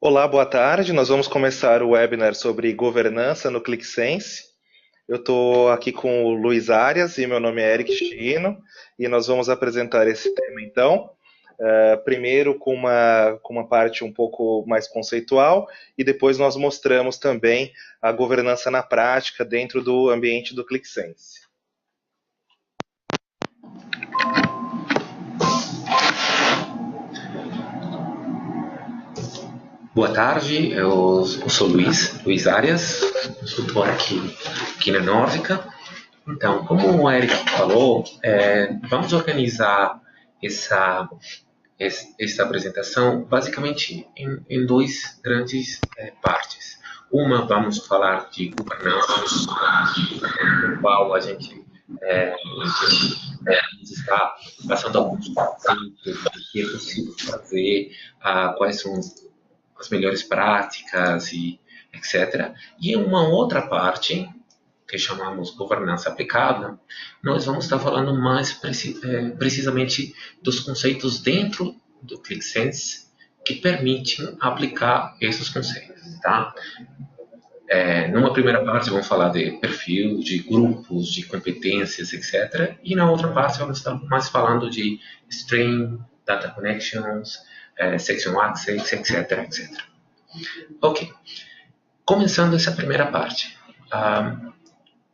Olá, boa tarde. Nós vamos começar o webinar sobre governança no ClickSense. Eu estou aqui com o Luiz Arias e meu nome é Eric Chino e nós vamos apresentar esse tema então. Primeiro com uma parte um pouco mais conceitual e depois nós mostramos também a governança na prática dentro do ambiente do ClickSense. Boa tarde, eu sou Luiz Arias, consultor aqui na Nórdica. Então, como o Eric falou, vamos organizar essa apresentação basicamente em dois grandes partes. Uma, vamos falar de governança, no qual a gente está passando alguns conceitos do que é possível fazer, quais são as melhores práticas e etc. E em uma outra parte, que chamamos governança aplicada, nós vamos estar falando mais precisamente dos conceitos dentro do ClickSense que permitem aplicar esses conceitos, tá? Numa primeira parte vamos falar de perfil, de grupos, de competências, etc. E na outra parte vamos estar mais falando de stream, data connections, section access, etc, etc. Ok, começando essa primeira parte.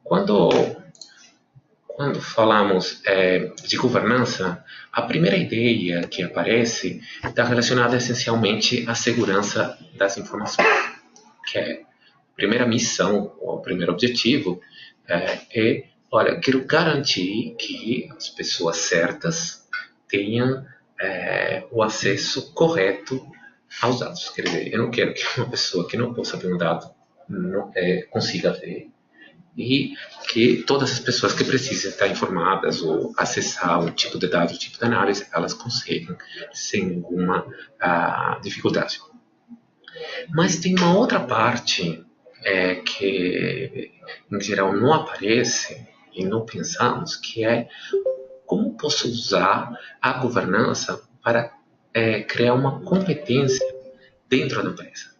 Quando falamos de governança, a primeira ideia que aparece está relacionada essencialmente à segurança das informações, que é a primeira missão, ou o primeiro objetivo, olha, quero garantir que as pessoas certas tenham o acesso correto aos dados. Quer dizer, eu não quero que uma pessoa que não possa ver um dado consiga ver, e que todas as pessoas que precisam estar informadas ou acessar o tipo de dado, o tipo de análise, elas conseguem sem nenhuma dificuldade. Mas tem uma outra parte que, em geral, não aparece e não pensamos, que é como posso usar a governança para criar uma competência dentro da empresa.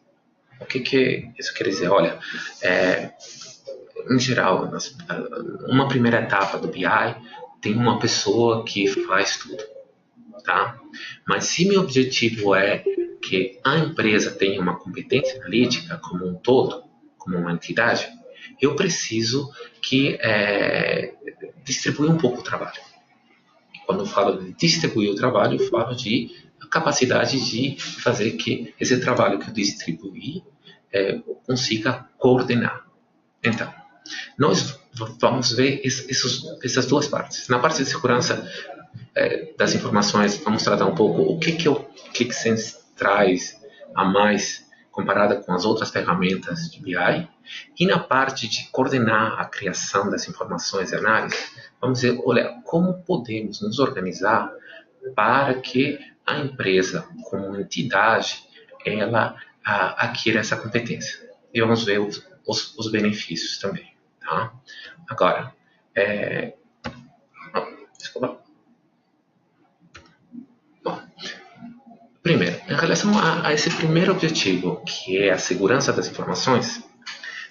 O que isso quer dizer? Olha, em geral, uma primeira etapa do BI tem uma pessoa que faz tudo, tá? Mas se meu objetivo é que a empresa tenha uma competência analítica como um todo, como uma entidade, eu preciso que distribuir um pouco o trabalho. Quando eu falo de distribuir o trabalho, eu falo de capacidade de fazer que esse trabalho que eu distribuí consiga coordenar. Então, nós vamos ver essas duas partes. Na parte de segurança das informações, vamos tratar um pouco o que o ClickSense traz a mais comparada com as outras ferramentas de BI. E na parte de coordenar a criação das informações e análise, vamos ver, olha, como podemos nos organizar para que a empresa, como entidade, ela adquira essa competência. E vamos ver os benefícios também. Tá? Agora, desculpa. Bom, primeiro, em relação a esse primeiro objetivo, que é a segurança das informações,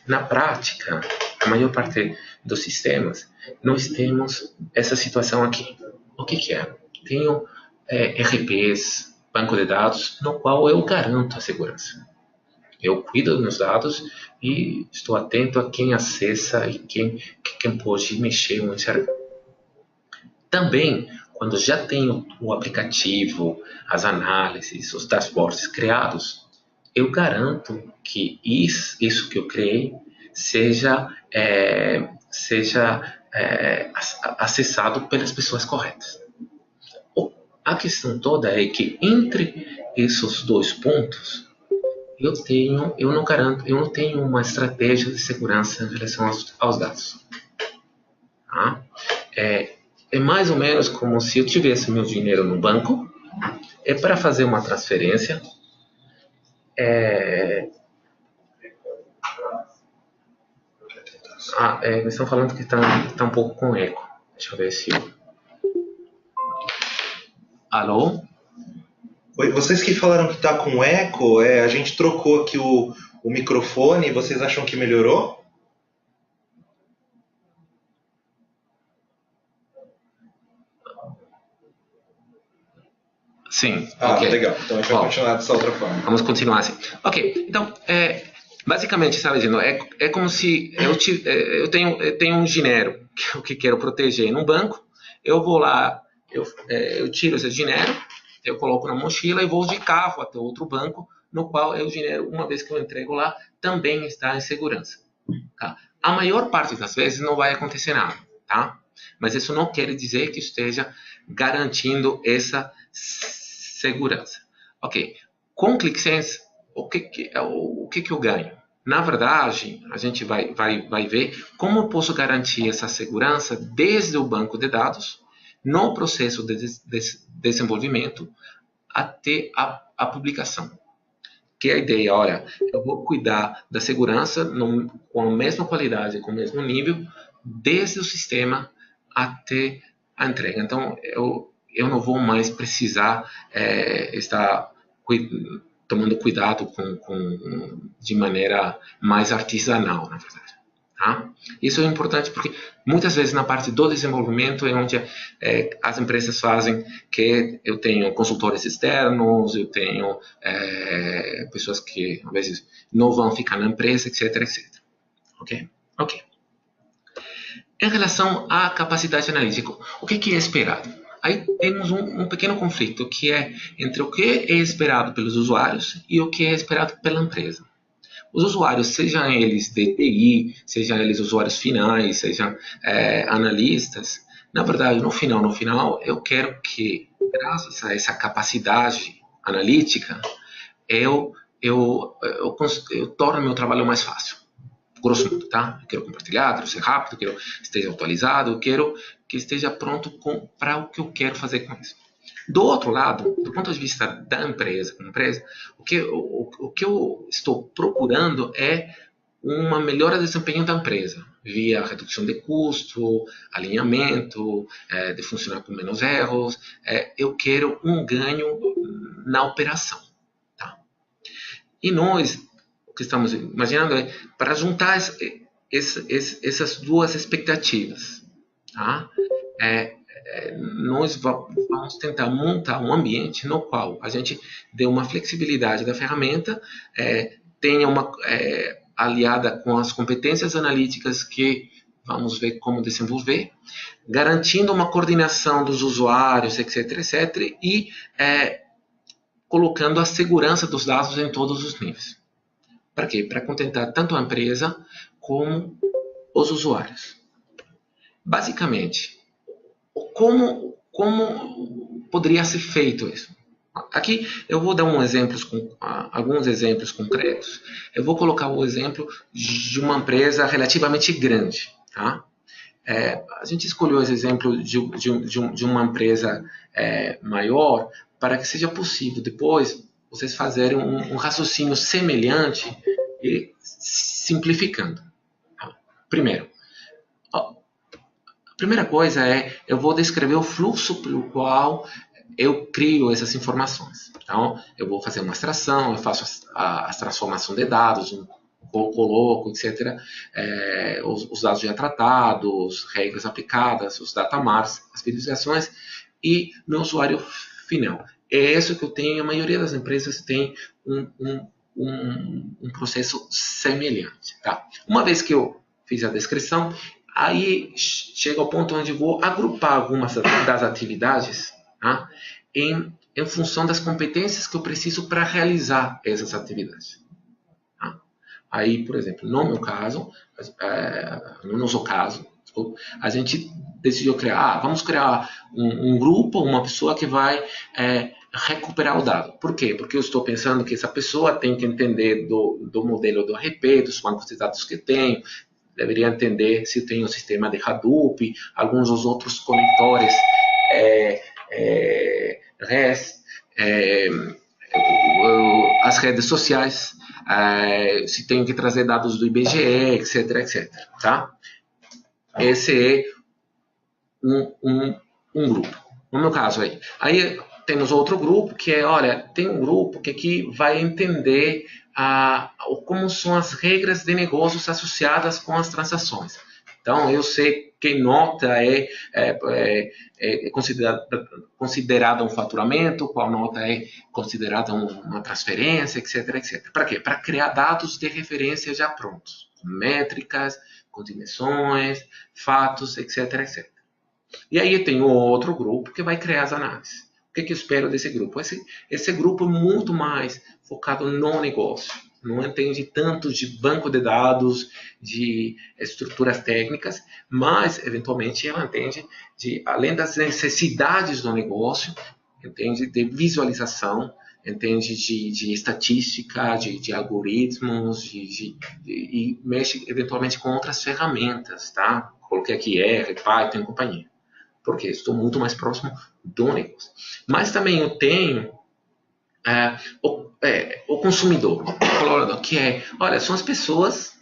na prática, a maior parte dos sistemas, nós temos essa situação aqui. O que é? Tenho RPs, banco de dados, no qual eu garanto a segurança. Eu cuido dos meus dados e estou atento a quem acessa e quem pode mexer ou enxergar. Também, quando já tenho o aplicativo, as análises, os dashboards criados, eu garanto que isso que eu criei seja acessado pelas pessoas corretas. A questão toda é que entre esses dois pontos eu não tenho uma estratégia de segurança em relação aos dados. Tá? É mais ou menos como se eu tivesse meu dinheiro no banco, para fazer uma transferência, me estão falando que está um pouco com eco. Deixa eu ver se... Alô? Oi, vocês que falaram que tá com eco, a gente trocou aqui o microfone, vocês acham que melhorou? Sim, Ah, ok. legal. Então a gente vai Bom, continuar dessa outra forma. vamos continuar assim. Ok, então, basicamente, estava dizendo, é como se eu tenho um dinheiro que quero proteger num banco, eu vou lá, eu tiro esse dinheiro, eu coloco na mochila e vou de carro até outro banco, no qual o dinheiro, uma vez que eu entrego lá, também está em segurança. Tá? A maior parte das vezes não vai acontecer nada, tá? Mas isso não quer dizer que esteja garantindo essa segurança. Ok, com ClickSense, o que eu ganho? Na verdade, a gente vai ver como eu posso garantir essa segurança desde o banco de dados, no processo de desenvolvimento, até a publicação. Que é a ideia, olha, eu vou cuidar da segurança com a mesma qualidade, com o mesmo nível, desde o sistema até a entrega. Então, eu não vou mais precisar estar tomando cuidado de maneira mais artesanal, na verdade. Tá? Isso é importante porque muitas vezes na parte do desenvolvimento é onde as empresas fazem que eu tenho consultores externos, eu tenho pessoas que às vezes não vão ficar na empresa, etc, etc. Ok? Ok. Em relação à capacidade analítica, o que é esperado? Aí temos um pequeno conflito que é entre o que é esperado pelos usuários e o que é esperado pela empresa. Os usuários, sejam eles de TI, sejam eles usuários finais, sejam analistas, na verdade, no final, eu quero que, graças a essa capacidade analítica, eu torne meu trabalho mais fácil. Grosso modo, tá? Eu quero compartilhar, quero ser rápido, quero que esteja atualizado, eu quero que esteja pronto para o que eu quero fazer com isso. Do outro lado, do ponto de vista da empresa, o que eu estou procurando é uma melhora de desempenho da empresa, via redução de custo, alinhamento, de funcionar com menos erros. Eu quero um ganho na operação. Tá? E nós, o que estamos imaginando é para juntar essas duas expectativas. Tá? Nós vamos tentar montar um ambiente no qual a gente dê uma flexibilidade da ferramenta, tenha uma aliada com as competências analíticas que vamos ver como desenvolver, garantindo uma coordenação dos usuários, etc, etc, e colocando a segurança dos dados em todos os níveis. Para quê? Para contentar tanto a empresa como os usuários. Basicamente, como poderia ser feito isso? Aqui eu vou dar alguns exemplos concretos. Eu vou colocar o exemplo de uma empresa relativamente grande. Tá? A gente escolheu esse exemplo de uma empresa maior para que seja possível depois vocês fazerem um raciocínio semelhante e simplificando. Tá? Primeiro, a primeira coisa eu vou descrever o fluxo pelo qual eu crio essas informações. Então, eu vou fazer uma extração, eu faço a transformação de dados, coloco, etc. Os dados já tratados, regras aplicadas, os datamarks, as visualizações e meu usuário final. É isso que eu tenho, a maioria das empresas tem um processo semelhante. Tá? Uma vez que eu fiz a descrição, aí chega ao ponto onde vou agrupar algumas das atividades, tá? em função das competências que eu preciso para realizar essas atividades. Tá? Aí, por exemplo, no meu caso, no nosso caso, a gente decidiu vamos criar um grupo, uma pessoa que vai recuperar o dado. Por quê? Porque eu estou pensando que essa pessoa tem que entender do modelo do RP, dos bancos de dados que tem, deveria entender se tem um sistema de Hadoop, alguns dos outros conectores REST, as redes sociais, se tem que trazer dados do IBGE, etc, etc. Tá? Esse é um grupo. No meu caso aí temos outro grupo que é, olha, tem um grupo que aqui vai entender como são as regras de negócios associadas com as transações. Então, eu sei que nota é considerada um faturamento, qual nota é considerada uma transferência, etc, etc. Para quê? Para criar dados de referência já prontos, com métricas, com dimensões, fatos, etc, etc. E aí tem outro grupo que vai criar as análises. O que eu espero desse grupo? Esse grupo é muito mais focado no negócio. Não entende tanto de banco de dados, de estruturas técnicas, mas, eventualmente, ela entende além das necessidades do negócio, entende de visualização, entende de estatística, de algoritmos, e mexe, eventualmente, com outras ferramentas, tá? Coloquei aqui R, Python e companhia. Porque estou muito mais próximo do negócio. Mas também eu tenho o consumidor, o colaborador, que olha, são as pessoas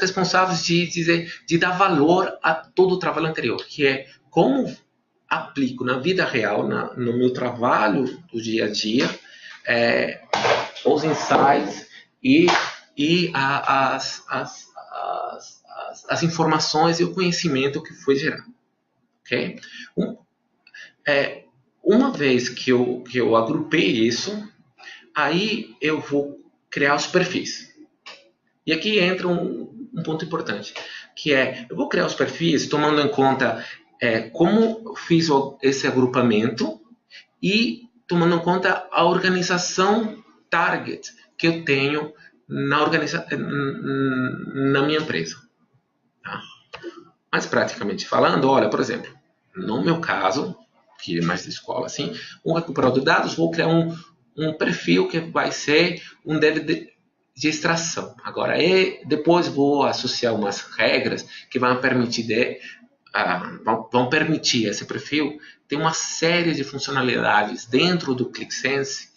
responsáveis de dar valor a todo o trabalho anterior, que é como aplico na vida real, no meu trabalho do dia a dia, os insights e as informações e o conhecimento que foi gerado. Okay? Uma vez que eu agrupei isso, aí eu vou criar os perfis. E aqui entra um ponto importante, que eu vou criar os perfis tomando em conta como fiz esse agrupamento e tomando em conta a organização target que eu tenho na minha empresa. Tá? Mas, praticamente falando, olha, por exemplo, no meu caso, que é mais de escola, assim, um recuperador de dados, vou criar um perfil que vai ser um dev de extração. Agora, depois vou associar umas regras que vão permitir esse perfil ter uma série de funcionalidades dentro do ClickSense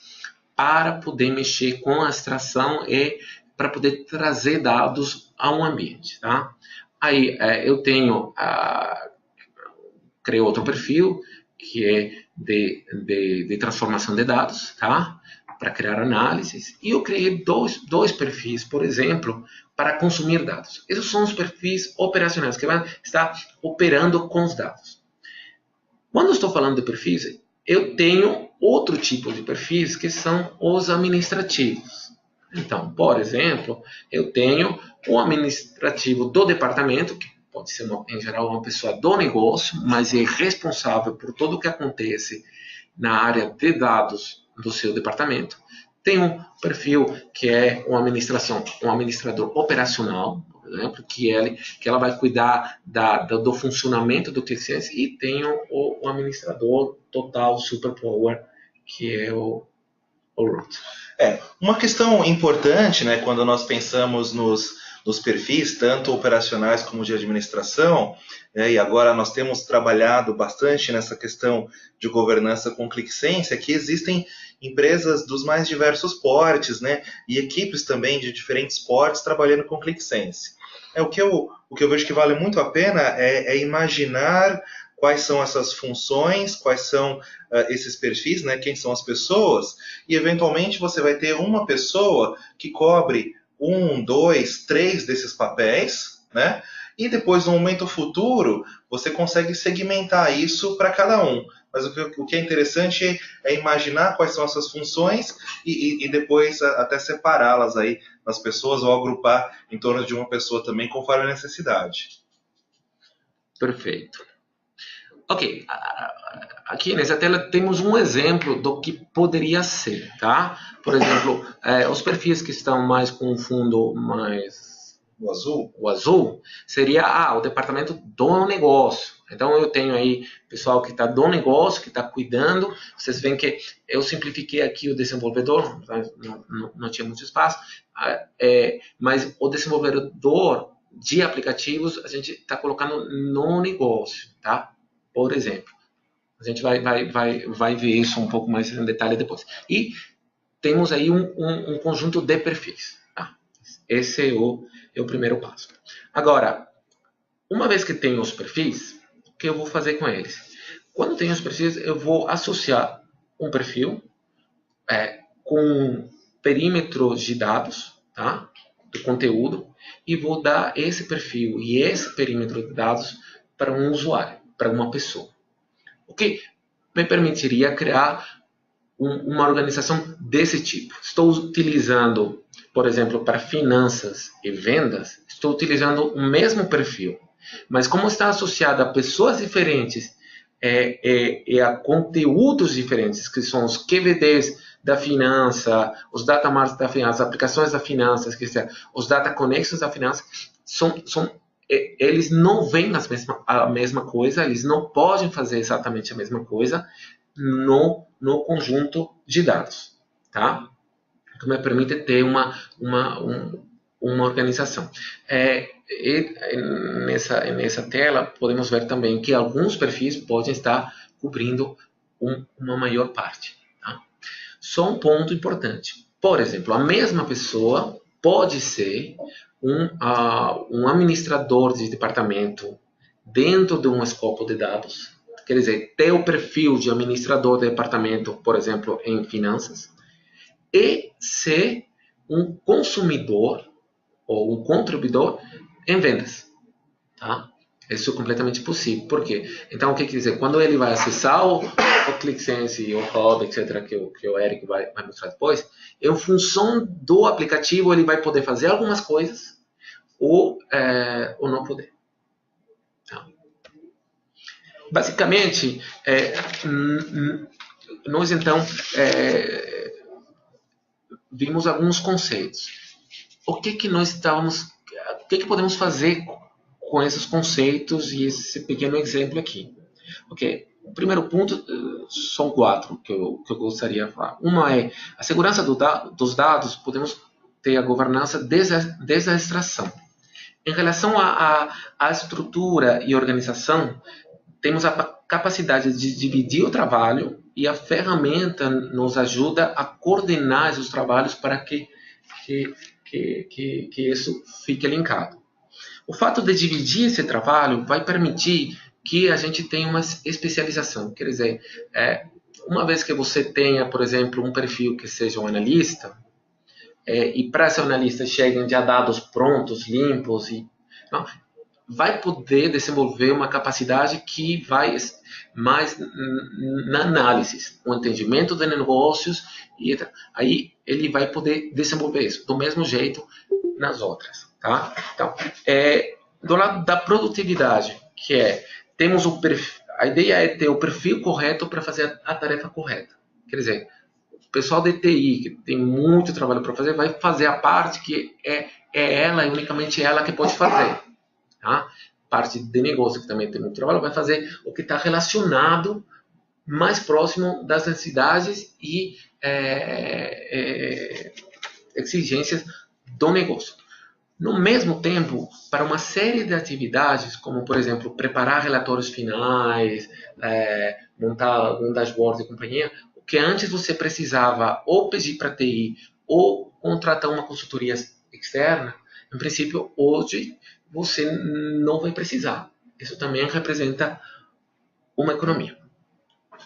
para poder mexer com a extração e para poder trazer dados a um ambiente, tá? Aí eu criei outro perfil que é de transformação de dados, tá? Para criar análises. E eu criei dois perfis, por exemplo, para consumir dados. Esses são os perfis operacionais que vão estar operando com os dados. Quando eu estou falando de perfis, eu tenho outro tipo de perfis que são os administrativos. Então, por exemplo, eu tenho o administrativo do departamento, que pode ser, em geral, uma pessoa do negócio, mas é responsável por tudo o que acontece na área de dados do seu departamento. Tem um perfil que é um administrador operacional, por exemplo, que ela vai cuidar do funcionamento do ClickSense, e tem o administrador total, superpower, que é o root. Uma questão importante, né, quando nós pensamos nos perfis, tanto operacionais como de administração, e agora nós temos trabalhado bastante nessa questão de governança com ClickSense, é que existem empresas dos mais diversos portes, né, e equipes também de diferentes portes trabalhando com ClickSense. O que eu vejo que vale muito a pena é imaginar quais são essas funções, quais são esses perfis, né, quem são as pessoas, e eventualmente você vai ter uma pessoa que cobre 1, 2, 3 desses papéis, né? E depois, no momento futuro, você consegue segmentar isso para cada um. Mas o que é interessante é imaginar quais são essas funções e depois até separá-las aí nas pessoas ou agrupar em torno de uma pessoa também, conforme a necessidade. Perfeito. Ok, aqui nessa tela temos um exemplo do que poderia ser, tá? Por exemplo, os perfis que estão mais com o fundo mais... O azul seria o departamento do negócio. Então eu tenho aí pessoal que está do negócio, que está cuidando. Vocês veem que eu simplifiquei aqui o desenvolvedor, não tinha muito espaço, mas o desenvolvedor de aplicativos a gente está colocando no negócio, tá? Por exemplo, a gente vai ver isso um pouco mais em detalhe depois. E temos aí um conjunto de perfis. Tá? Esse é o primeiro passo. Agora, uma vez que tenho os perfis, o que eu vou fazer com eles? Quando tenho os perfis, eu vou associar um perfil com perímetros de dados, tá? Do conteúdo, e vou dar esse perfil e esse perímetro de dados para um usuário, para uma pessoa. O que me permitiria criar uma organização desse tipo. Estou utilizando, por exemplo, para finanças e vendas, estou utilizando o mesmo perfil, mas como está associado a pessoas diferentes e a conteúdos diferentes, que são os QVDs da finança, os data marts da finança, as aplicações da finança, os data conexos da finança, eles não veem a mesma coisa, eles não podem fazer exatamente a mesma coisa no conjunto de dados, tá? Que me permite ter uma organização. Nessa tela, podemos ver também que alguns perfis podem estar cobrindo uma maior parte. Tá? Só um ponto importante. Por exemplo, a mesma pessoa pode ser um administrador de departamento dentro de um escopo de dados. Quer dizer, ter o perfil de administrador de departamento, por exemplo, em finanças, e ser um consumidor ou um contribuidor em vendas. Tá? Isso é completamente possível. Por quê? Então, o que quer dizer? Quando ele vai acessar o ClickSense, o Hub, etc., que o Eric vai mostrar depois, em função do aplicativo, ele vai poder fazer algumas coisas ou não poder. Tá? Basicamente, nós então vimos alguns conceitos. O que podemos fazer com esses conceitos e esse pequeno exemplo aqui? Ok? O primeiro ponto são 4 que eu gostaria de falar. Uma é a segurança dos dados. Podemos ter a governança desde a extração. Em relação à estrutura e organização, temos a capacidade de dividir o trabalho e a ferramenta nos ajuda a coordenar os trabalhos para que isso fique linkado. O fato de dividir esse trabalho vai permitir que a gente tenha uma especialização. Quer dizer, uma vez que você tenha, por exemplo, um perfil que seja um analista, e para ser analista cheguem já dados prontos, limpos, vai poder desenvolver uma capacidade que vai mais na análise, o entendimento de negócios, e aí ele vai poder desenvolver isso do mesmo jeito nas outras. Tá? Então, do lado da produtividade, temos a ideia é ter o perfil correto para fazer a tarefa correta. Quer dizer, o pessoal de TI, que tem muito trabalho para fazer, vai fazer a parte que é ela e unicamente ela que pode fazer. Tá? Parte de negócio, que também tem muito trabalho, vai fazer o que está relacionado mais próximo das necessidades e exigências do negócio. No mesmo tempo, para uma série de atividades, como, por exemplo, preparar relatórios finais, montar um dashboard e companhia, o que antes você precisava ou pedir para TI ou contratar uma consultoria externa, em princípio, hoje você não vai precisar. Isso também representa uma economia.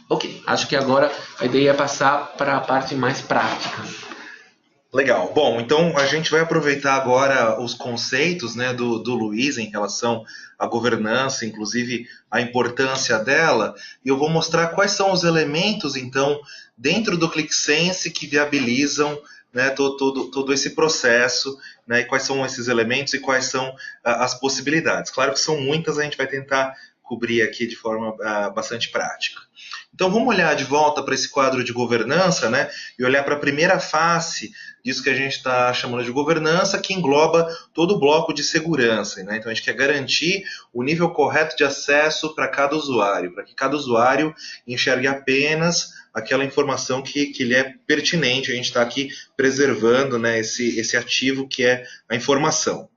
Ok, acho que agora a ideia é passar para a parte mais prática. Legal. Bom, então a gente vai aproveitar agora os conceitos, né, do Luiz em relação à governança, inclusive a importância dela, e eu vou mostrar quais são os elementos, então, dentro do ClickSense que viabilizam, né, todo esse processo, né, e quais são esses elementos e quais são as possibilidades. Claro que são muitas, a gente vai tentar cobrir aqui de forma bastante prática. Então vamos olhar de volta para esse quadro de governança, né, e olhar para a primeira face disso que a gente está chamando de governança, que engloba todo o bloco de segurança. Né? Então a gente quer garantir o nível correto de acesso para cada usuário, para que cada usuário enxergue apenas aquela informação que lhe é pertinente. A gente está aqui preservando, né, esse ativo que é a informação.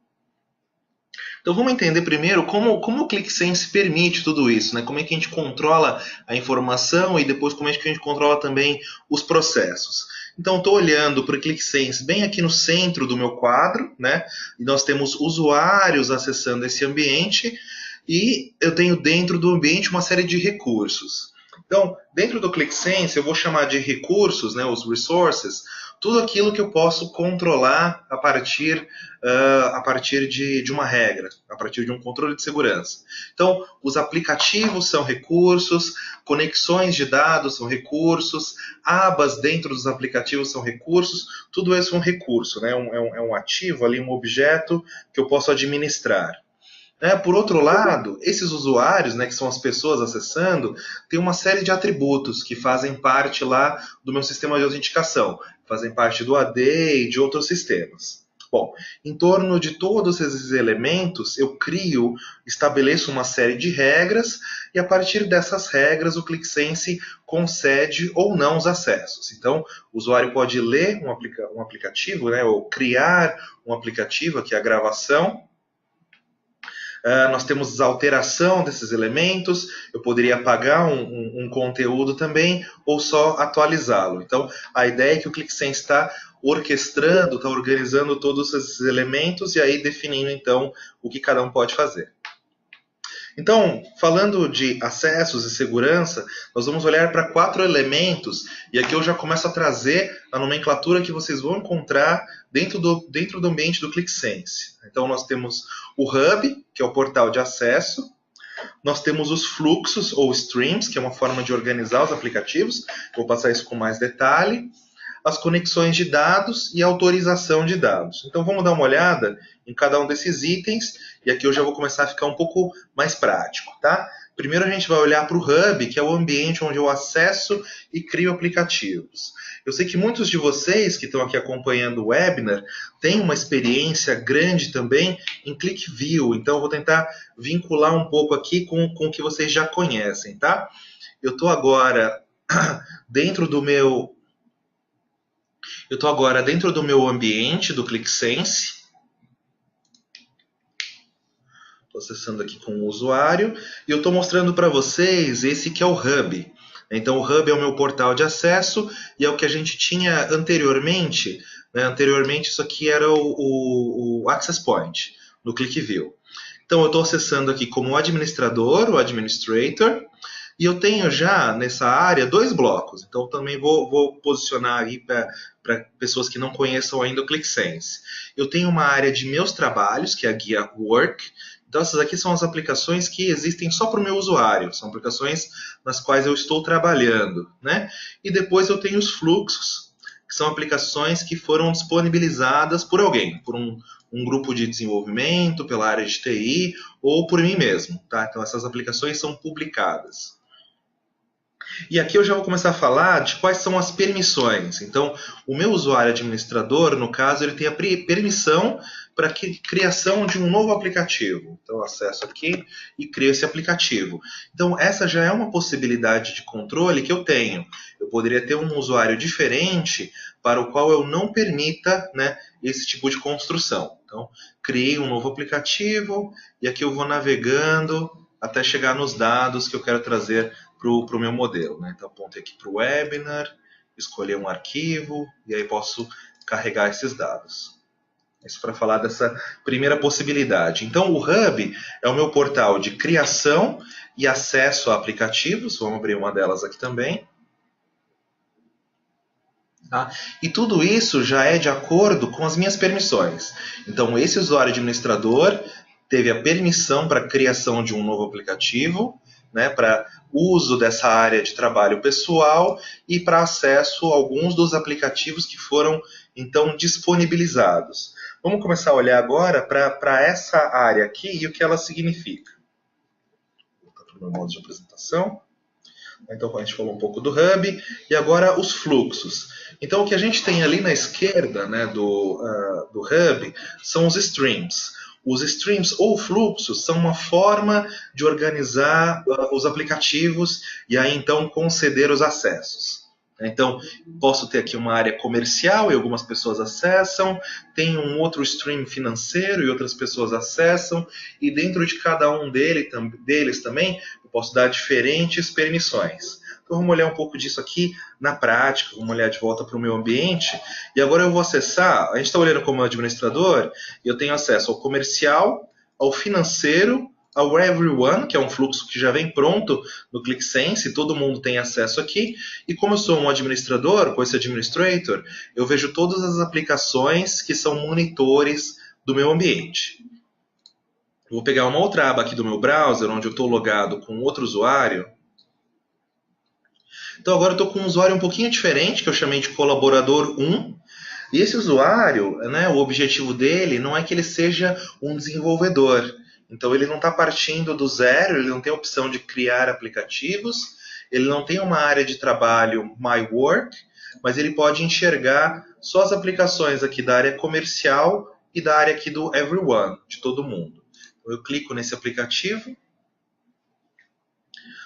Então vamos entender primeiro como o ClickSense permite tudo isso, né? Como é que a gente controla a informação e depois como é que a gente controla também os processos. Então estou olhando para o ClickSense bem aqui no centro do meu quadro, né? E nós temos usuários acessando esse ambiente E eu tenho dentro do ambiente uma série de recursos. Então, dentro do ClickSense, eu vou chamar de recursos, né, os resources, tudo aquilo que eu posso controlar a partir de uma regra, a partir de um controle de segurança. Então, os aplicativos são recursos, conexões de dados são recursos, abas dentro dos aplicativos são recursos, tudo isso é um recurso, né? É um ativo ali, um objeto que eu posso administrar. Por outro lado, esses usuários, né, que são as pessoas acessando, têm uma série de atributos que fazem parte lá do meu sistema de autenticação, fazem parte do AD e de outros sistemas. Bom, em torno de todos esses elementos, eu estabeleço uma série de regras, e a partir dessas regras, o ClickSense concede ou não os acessos. Então, o usuário pode ler um aplicativo, né, ou criar um aplicativo, aqui é a gravação. Nós temos a alteração desses elementos, eu poderia apagar um conteúdo também, ou só atualizá-lo. Então, a ideia é que o ClickSense está orquestrando, está organizando todos esses elementos e aí definindo, então, o que cada um pode fazer. Então, falando de acessos e segurança, nós vamos olhar para 4 elementos, e aqui eu já começo a trazer a nomenclatura que vocês vão encontrar dentro do ambiente do ClickSense. Então, nós temos o Hub, que é o portal de acesso, nós temos os fluxos, ou streams, que é uma forma de organizar os aplicativos, vou passar isso com mais detalhe, as conexões de dados e a autorização de dados. Então vamos dar uma olhada em cada um desses itens, e aqui eu já vou começar a ficar um pouco mais prático, tá? Primeiro a gente vai olhar para o Hub, que é o ambiente onde eu acesso e crio aplicativos. Eu sei que muitos de vocês que estão aqui acompanhando o webinar têm uma experiência grande também em ClickView, então eu vou tentar vincular um pouco aqui com o que vocês já conhecem, tá? Eu estou agora dentro do meu ambiente do ClickSense. Estou acessando aqui com o usuário e eu estou mostrando para vocês esse que é o Hub. Então, o Hub é o meu portal de acesso e é o que a gente tinha anteriormente. Né? Anteriormente, isso aqui era o Access Point, no ClickView. Então, eu estou acessando aqui como administrador, o Administrator, e eu tenho já nessa área 2 blocos. Então, também vou posicionar aí para pessoas que não conheçam ainda o ClickSense. Eu tenho uma área de meus trabalhos, que é a guia Work. Então, essas aqui são as aplicações que existem só para o meu usuário. São aplicações nas quais eu estou trabalhando, né? E depois eu tenho os fluxos, que são aplicações que foram disponibilizadas por alguém, por um grupo de desenvolvimento, pela área de TI ou por mim mesmo, tá? Então, essas aplicações são publicadas. E aqui eu já vou começar a falar de quais são as permissões. Então, o meu usuário administrador, no caso, ele tem a permissão para a criação de um novo aplicativo. Então, eu acesso aqui e crio esse aplicativo. Então, essa já é uma possibilidade de controle que eu tenho. Eu poderia ter um usuário diferente para o qual eu não permita, né, esse tipo de construção. Então, criei um novo aplicativo e aqui eu vou navegando até chegar nos dados que eu quero trazer para o meu modelo. Né? Então, apontei aqui para o webinar, escolher um arquivo e aí posso carregar esses dados. Isso para falar dessa primeira possibilidade. Então, o Hub é o meu portal de criação e acesso a aplicativos. Vamos abrir uma delas aqui também. Tá? E tudo isso já é de acordo com as minhas permissões. Então, esse usuário administrador teve a permissão para a criação de um novo aplicativo, né, para uso dessa área de trabalho pessoal e para acesso a alguns dos aplicativos que foram, então, disponibilizados. Vamos começar a olhar agora para essa área aqui e o que ela significa. Vou voltar para o meu modo de apresentação. Então, a gente falou um pouco do Hub e agora os fluxos. Então, o que a gente tem ali na esquerda, né, do Hub são os streams. Os streams ou fluxos são uma forma de organizar os aplicativos e aí então conceder os acessos. Então, posso ter aqui uma área comercial e algumas pessoas acessam, tem um outro stream financeiro e outras pessoas acessam, e dentro de cada um deles também eu posso dar diferentes permissões. Então, vamos olhar um pouco disso aqui na prática, vamos olhar de volta para o meu ambiente. E agora eu vou acessar, a gente está olhando como administrador, e eu tenho acesso ao comercial, ao financeiro, ao Everyone, que é um fluxo que já vem pronto no ClickSense, todo mundo tem acesso aqui, e como eu sou um administrador, com esse administrator, eu vejo todas as aplicações que são monitores do meu ambiente. Eu vou pegar uma outra aba aqui do meu browser, onde eu estou logado com outro usuário. Então agora eu estou com um usuário um pouquinho diferente, que eu chamei de colaborador 1, e esse usuário, né, o objetivo dele não é que ele seja um desenvolvedor. Então ele não está partindo do zero, ele não tem a opção de criar aplicativos, ele não tem uma área de trabalho My Work, mas ele pode enxergar só as aplicações aqui da área comercial e da área aqui do Everyone, de todo mundo. Então, eu clico nesse aplicativo.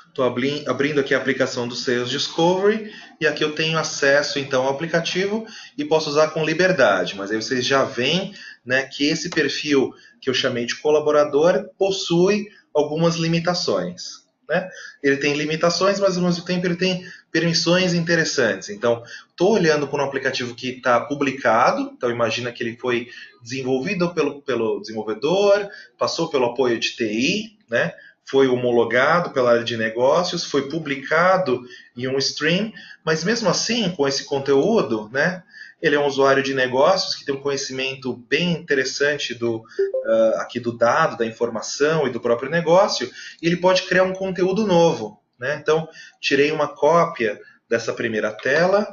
Estou abrindo aqui a aplicação do Sales Discovery e aqui eu tenho acesso então ao aplicativo e posso usar com liberdade, mas aí vocês já veem, né, que esse perfil que eu chamei de colaborador possui algumas limitações. Né? Ele tem limitações, mas ao mesmo tempo ele tem permissões interessantes. Então, estou olhando para um aplicativo que está publicado, então imagina que ele foi desenvolvido pelo desenvolvedor, passou pelo apoio de TI, né? Foi homologado pela área de negócios, foi publicado em um stream, mas mesmo assim, com esse conteúdo, né, ele é um usuário de negócios que tem um conhecimento bem interessante aqui do dado, da informação e do próprio negócio, e ele pode criar um conteúdo novo. Né? Então, tirei uma cópia dessa primeira tela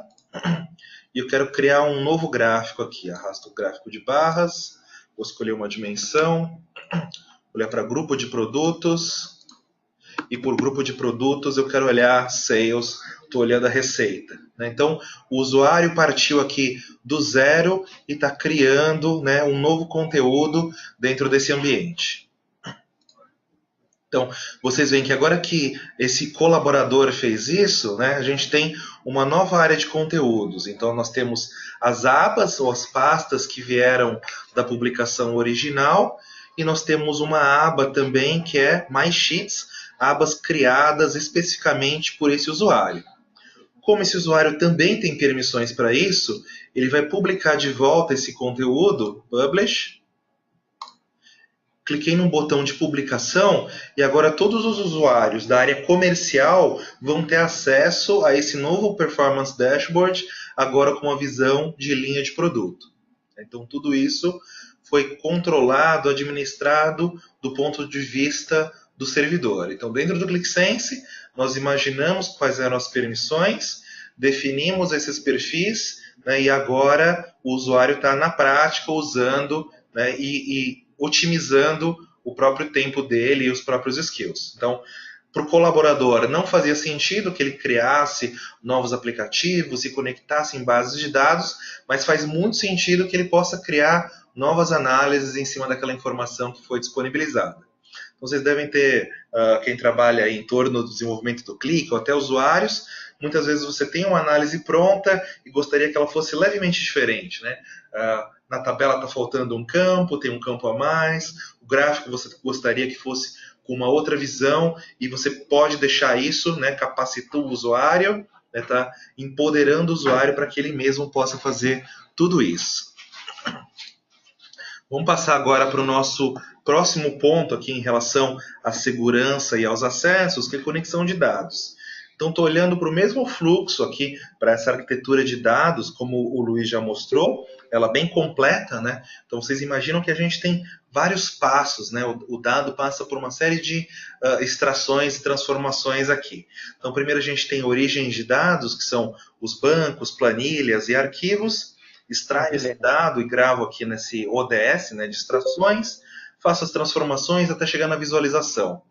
e eu quero criar um novo gráfico aqui. Arrasto o gráfico de barras, vou escolher uma dimensão, olhar para grupo de produtos, e por grupo de produtos eu quero olhar sales, estou olhando a receita. Né? Então, o usuário partiu aqui do zero e está criando, né, um novo conteúdo dentro desse ambiente. Então, vocês veem que agora que esse colaborador fez isso, né, a gente tem uma nova área de conteúdos. Então, nós temos as abas ou as pastas que vieram da publicação original, e nós temos uma aba também que é My Sheets, abas criadas especificamente por esse usuário. Como esse usuário também tem permissões para isso, ele vai publicar de volta esse conteúdo, Publish. Cliquei no botão de publicação e agora todos os usuários da área comercial vão ter acesso a esse novo Performance Dashboard, agora com uma visão de linha de produto. Então, tudo isso foi controlado, administrado do ponto de vista do servidor. Então, dentro do ClickSense, nós imaginamos quais eram as permissões, definimos esses perfis, né, e agora o usuário está na prática usando, né, e otimizando o próprio tempo dele e os próprios skills. Então, para o colaborador não fazia sentido que ele criasse novos aplicativos e conectasse em bases de dados, mas faz muito sentido que ele possa criar novas análises em cima daquela informação que foi disponibilizada. Então, vocês devem ter, quem trabalha em torno do desenvolvimento do Click, ou até usuários, muitas vezes você tem uma análise pronta e gostaria que ela fosse levemente diferente. Né? Na tabela está faltando um campo, tem um campo a mais, o gráfico você gostaria que fosse com uma outra visão, e você pode deixar isso, né, capacitando o usuário, né, tá empoderando o usuário para que ele mesmo possa fazer tudo isso. Vamos passar agora para o nosso próximo ponto aqui em relação à segurança e aos acessos, que é conexão de dados. Então, estou olhando para o mesmo fluxo aqui, para essa arquitetura de dados, como o Luiz já mostrou, ela bem completa, né? Então, vocês imaginam que a gente tem vários passos, né? O dado passa por uma série de extrações e transformações aqui. Então, primeiro a gente tem origens de dados, que são os bancos, planilhas e arquivos. Extraio esse dado e gravo aqui nesse ODS, né, de extrações, faço as transformações até chegar na visualização.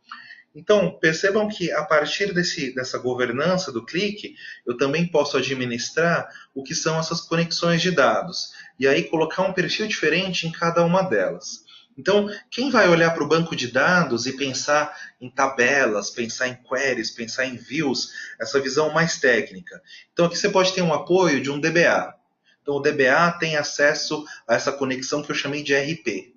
Então, percebam que a partir dessa governança do Click, eu também posso administrar o que são essas conexões de dados, e aí colocar um perfil diferente em cada uma delas. Então, quem vai olhar para o banco de dados e pensar em tabelas, pensar em queries, pensar em views, essa visão mais técnica? Então, aqui você pode ter um apoio de um DBA. Então, o DBA tem acesso a essa conexão que eu chamei de RP.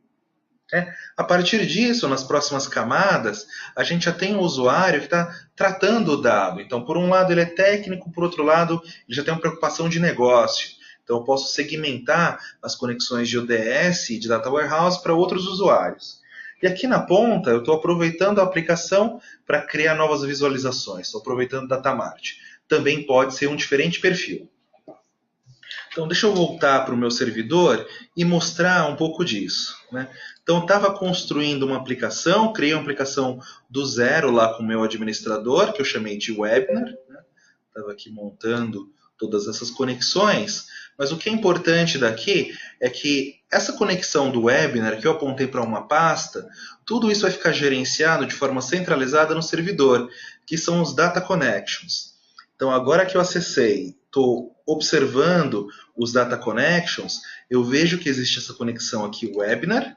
A partir disso, nas próximas camadas, a gente já tem um usuário que está tratando o dado. Então, por um lado, ele é técnico, por outro lado, ele já tem uma preocupação de negócio. Então, eu posso segmentar as conexões de ODS e de Data Warehouse para outros usuários. E aqui na ponta, eu estou aproveitando a aplicação para criar novas visualizações. Estou aproveitando o Datamart. Também pode ser um diferente perfil. Então, deixa eu voltar para o meu servidor e mostrar um pouco disso, né? Então, eu estava construindo uma aplicação, criei uma aplicação do zero lá com o meu administrador, que eu chamei de Webinar, né? Estava aqui montando todas essas conexões, mas o que é importante daqui é que essa conexão do webinar, que eu apontei para uma pasta, tudo isso vai ficar gerenciado de forma centralizada no servidor, que são os Data Connections. Então, agora que eu acessei, estou observando os Data Connections, eu vejo que existe essa conexão aqui, webinar,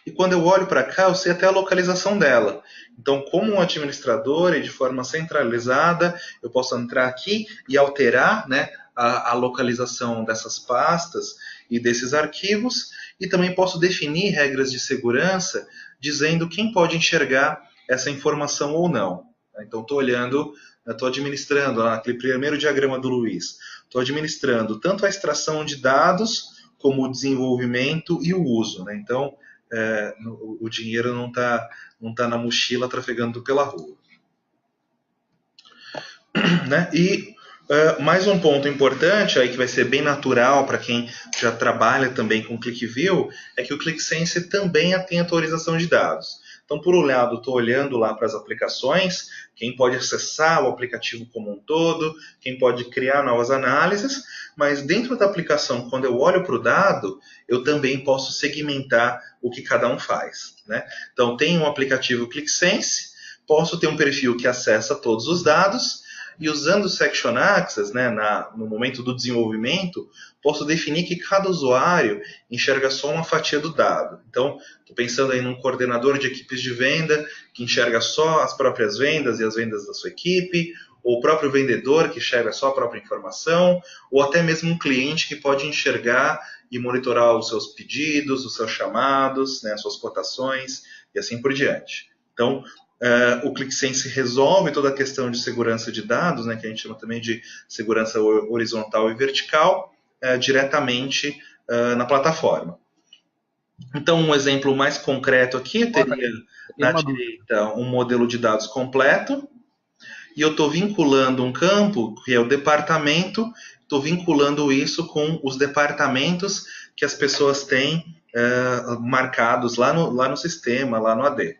e quando eu olho para cá, eu sei até a localização dela. Então, como um administrador e de forma centralizada, eu posso entrar aqui e alterar, né, a localização dessas pastas e desses arquivos, e também posso definir regras de segurança, dizendo quem pode enxergar essa informação ou não. Então, estou olhando, estou administrando aquele primeiro diagrama do Luiz. Estou administrando tanto a extração de dados, como o desenvolvimento e o uso, né? Então, o dinheiro não tá na mochila trafegando pela rua. Né? E mais um ponto importante, aí que vai ser bem natural para quem já trabalha também com ClickView, é que o ClickSense também tem atualização de dados. Então, por um lado, estou olhando lá para as aplicações, quem pode acessar o aplicativo como um todo, quem pode criar novas análises, mas dentro da aplicação, quando eu olho para o dado, eu também posso segmentar o que cada um faz, né? Então, tem um aplicativo ClickSense, posso ter um perfil que acessa todos os dados, e usando o Section Access, né, no momento do desenvolvimento, posso definir que cada usuário enxerga só uma fatia do dado. Então, estou pensando aí num coordenador de equipes de venda que enxerga só as próprias vendas e as vendas da sua equipe, ou o próprio vendedor que enxerga só a própria informação, ou até mesmo um cliente que pode enxergar e monitorar os seus pedidos, os seus chamados, né, as suas cotações e assim por diante. Então, o ClickSense resolve toda a questão de segurança de dados, né, que a gente chama também de segurança horizontal e vertical, diretamente na plataforma. Então, um exemplo mais concreto aqui teria na direita um modelo de dados completo, e eu estou vinculando um campo, que é o departamento, estou vinculando isso com os departamentos que as pessoas têm marcados lá no sistema, lá no AD.